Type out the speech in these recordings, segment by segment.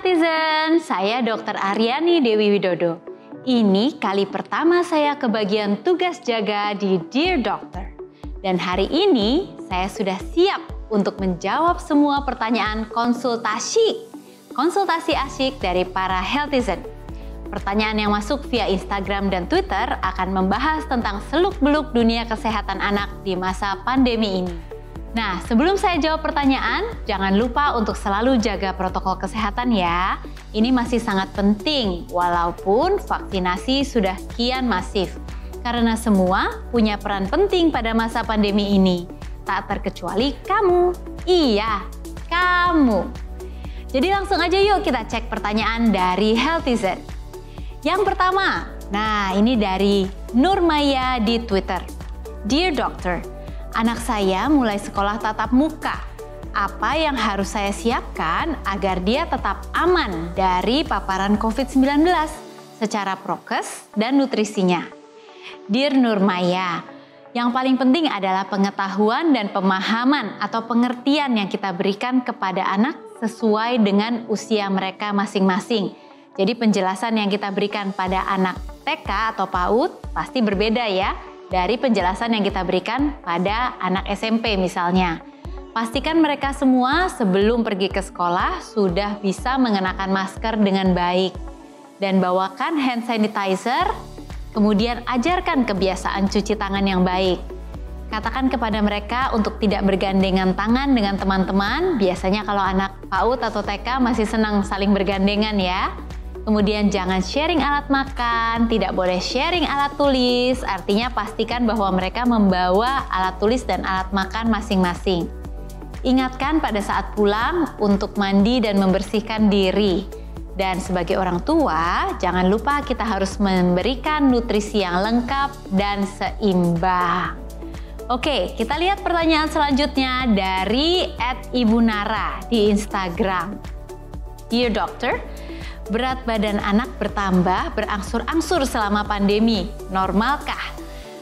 Healthizen, saya Dr. Aryani Dewi Widodo. Ini kali pertama saya ke bagian tugas jaga di Dear Doctor. Dan hari ini saya sudah siap untuk menjawab semua pertanyaan konsultasi asyik dari para Healthizen. Pertanyaan yang masuk via Instagram dan Twitter akan membahas tentang seluk-beluk dunia kesehatan anak di masa pandemi ini. Nah, sebelum saya jawab pertanyaan, jangan lupa untuk selalu jaga protokol kesehatan ya. Ini masih sangat penting, walaupun vaksinasi sudah kian masif. Karena semua punya peran penting pada masa pandemi ini. Tak terkecuali kamu. Iya, kamu. Jadi langsung aja yuk kita cek pertanyaan dari Healthizen. Yang pertama, nah ini dari Nurmaya di Twitter. Dear Doctor, anak saya mulai sekolah tatap muka. Apa yang harus saya siapkan agar dia tetap aman dari paparan COVID-19 secara prokes dan nutrisinya? Dear Nurmaya, yang paling penting adalah pengetahuan dan pemahaman atau pengertian yang kita berikan kepada anak sesuai dengan usia mereka masing-masing. Jadi penjelasan yang kita berikan pada anak TK atau PAUD pasti berbeda ya dari penjelasan yang kita berikan pada anak SMP misalnya. Pastikan mereka semua sebelum pergi ke sekolah sudah bisa mengenakan masker dengan baik. Dan bawakan hand sanitizer, kemudian ajarkan kebiasaan cuci tangan yang baik. Katakan kepada mereka untuk tidak bergandengan tangan dengan teman-teman. Biasanya kalau anak PAUD atau TK masih senang saling bergandengan ya. Kemudian jangan sharing alat makan, tidak boleh sharing alat tulis, artinya pastikan bahwa mereka membawa alat tulis dan alat makan masing-masing. Ingatkan pada saat pulang untuk mandi dan membersihkan diri. Dan sebagai orang tua, jangan lupa kita harus memberikan nutrisi yang lengkap dan seimbang. Oke, kita lihat pertanyaan selanjutnya dari @ibunara di Instagram. Dear Doctor, berat badan anak bertambah berangsur-angsur selama pandemi. Normalkah?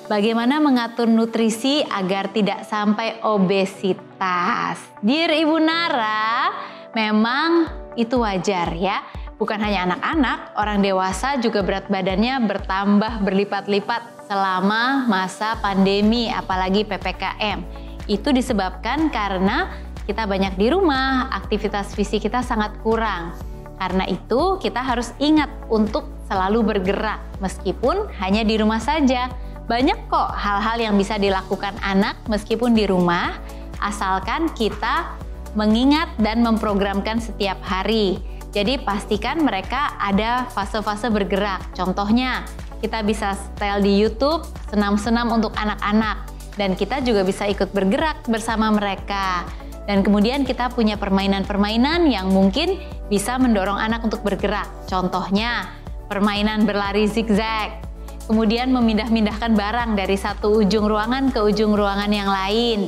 Bagaimana mengatur nutrisi agar tidak sampai obesitas? Dear Ibu Nara, memang itu wajar ya. Bukan hanya anak-anak, orang dewasa juga berat badannya bertambah berlipat-lipat selama masa pandemi, apalagi PPKM. Itu disebabkan karena kita banyak di rumah, aktivitas fisik kita sangat kurang. Karena itu kita harus ingat untuk selalu bergerak meskipun hanya di rumah saja. Banyak kok hal-hal yang bisa dilakukan anak meskipun di rumah, asalkan kita mengingat dan memprogramkan setiap hari. Jadi pastikan mereka ada fase-fase bergerak. Contohnya, kita bisa setel di YouTube senam-senam untuk anak-anak dan kita juga bisa ikut bergerak bersama mereka. Dan kemudian kita punya permainan-permainan yang mungkin bisa mendorong anak untuk bergerak. Contohnya, permainan berlari zigzag. Kemudian memindah-mindahkan barang dari satu ujung ruangan ke ujung ruangan yang lain.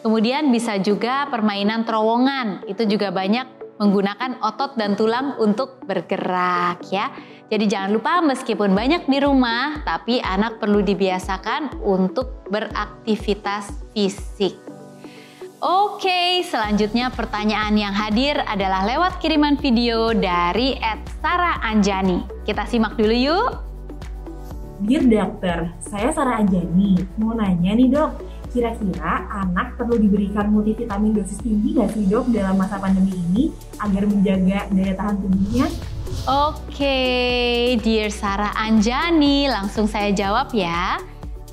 Kemudian bisa juga permainan terowongan. Itu juga banyak menggunakan otot dan tulang untuk bergerak ya. Jadi jangan lupa meskipun banyak di rumah, tapi anak perlu dibiasakan untuk beraktivitas fisik. Oke, selanjutnya pertanyaan yang hadir adalah lewat kiriman video dari @Sarah Anjani. Kita simak dulu yuk. Dear Dokter, saya Sarah Anjani. Mau nanya nih dok, kira-kira anak perlu diberikan multivitamin dosis tinggi nggak sih dok dalam masa pandemi ini agar menjaga daya tahan tubuhnya? Oke, dear Sarah Anjani, langsung saya jawab ya.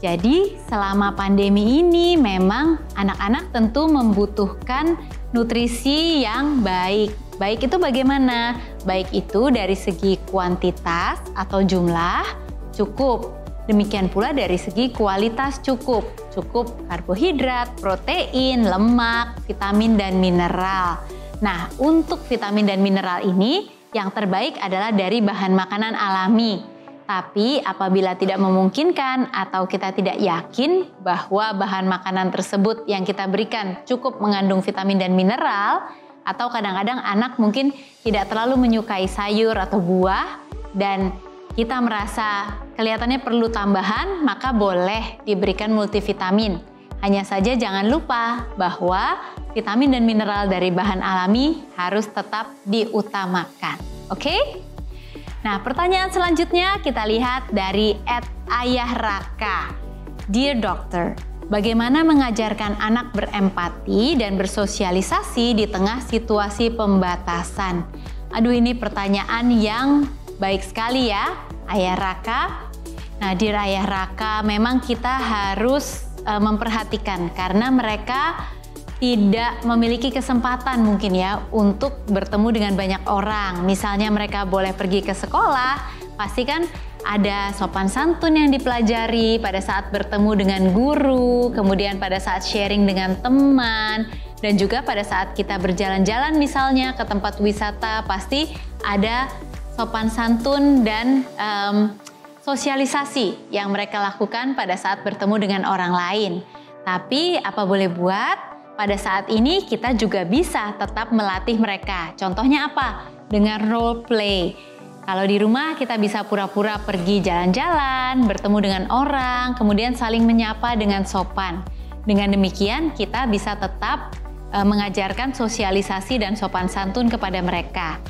Jadi selama pandemi ini memang anak-anak tentu membutuhkan nutrisi yang baik. Baik itu bagaimana? Baik itu dari segi kuantitas atau jumlah cukup. Demikian pula dari segi kualitas cukup. Cukup karbohidrat, protein, lemak, vitamin dan mineral. Nah, untuk vitamin dan mineral ini yang terbaik adalah dari bahan makanan alami. Tapi apabila tidak memungkinkan atau kita tidak yakin bahwa bahan makanan tersebut yang kita berikan cukup mengandung vitamin dan mineral, atau kadang-kadang anak mungkin tidak terlalu menyukai sayur atau buah dan kita merasa kelihatannya perlu tambahan, maka boleh diberikan multivitamin. Hanya saja jangan lupa bahwa vitamin dan mineral dari bahan alami harus tetap diutamakan. Oke? Nah, pertanyaan selanjutnya kita lihat dari @ayahraka. Dear Doctor, bagaimana mengajarkan anak berempati dan bersosialisasi di tengah situasi pembatasan? Aduh, ini pertanyaan yang baik sekali ya, Ayah Raka. Nah, Dear Ayah Raka, memang kita harus memperhatikan karena mereka tidak memiliki kesempatan mungkin ya untuk bertemu dengan banyak orang. Misalnya mereka boleh pergi ke sekolah, pasti kan ada sopan santun yang dipelajari pada saat bertemu dengan guru, kemudian pada saat sharing dengan teman, dan juga pada saat kita berjalan-jalan misalnya ke tempat wisata, pasti ada sopan santun dan sosialisasi yang mereka lakukan pada saat bertemu dengan orang lain. Tapi apa boleh buat, pada saat ini kita juga bisa tetap melatih mereka. Contohnya apa? Dengan role play. Kalau di rumah kita bisa pura-pura pergi jalan-jalan, bertemu dengan orang, kemudian saling menyapa dengan sopan. Dengan demikian kita bisa tetap mengajarkan sosialisasi dan sopan santun kepada mereka.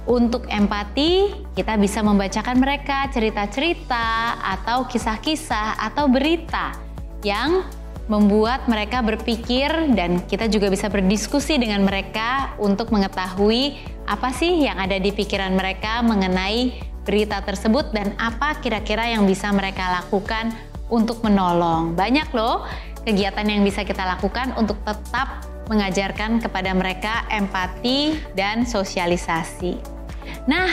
Untuk empati, kita bisa membacakan mereka cerita-cerita atau kisah-kisah atau berita yang membuat mereka berpikir, dan kita juga bisa berdiskusi dengan mereka untuk mengetahui apa sih yang ada di pikiran mereka mengenai berita tersebut dan apa kira-kira yang bisa mereka lakukan untuk menolong. Banyak loh kegiatan yang bisa kita lakukan untuk tetap mengajarkan kepada mereka empati dan sosialisasi. Nah,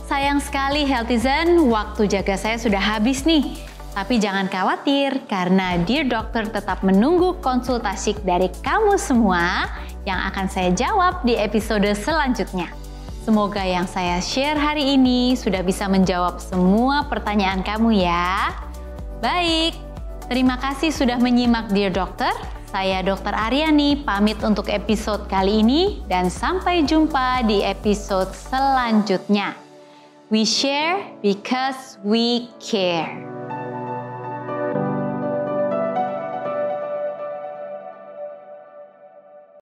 sayang sekali Healthizen, waktu jaga saya sudah habis nih. Tapi jangan khawatir karena Dear Doctor tetap menunggu konsultasi dari kamu semua yang akan saya jawab di episode selanjutnya. Semoga yang saya share hari ini sudah bisa menjawab semua pertanyaan kamu ya. Baik, terima kasih sudah menyimak Dear Doctor. Saya Dr. Aryani pamit untuk episode kali ini dan sampai jumpa di episode selanjutnya. We share because we care.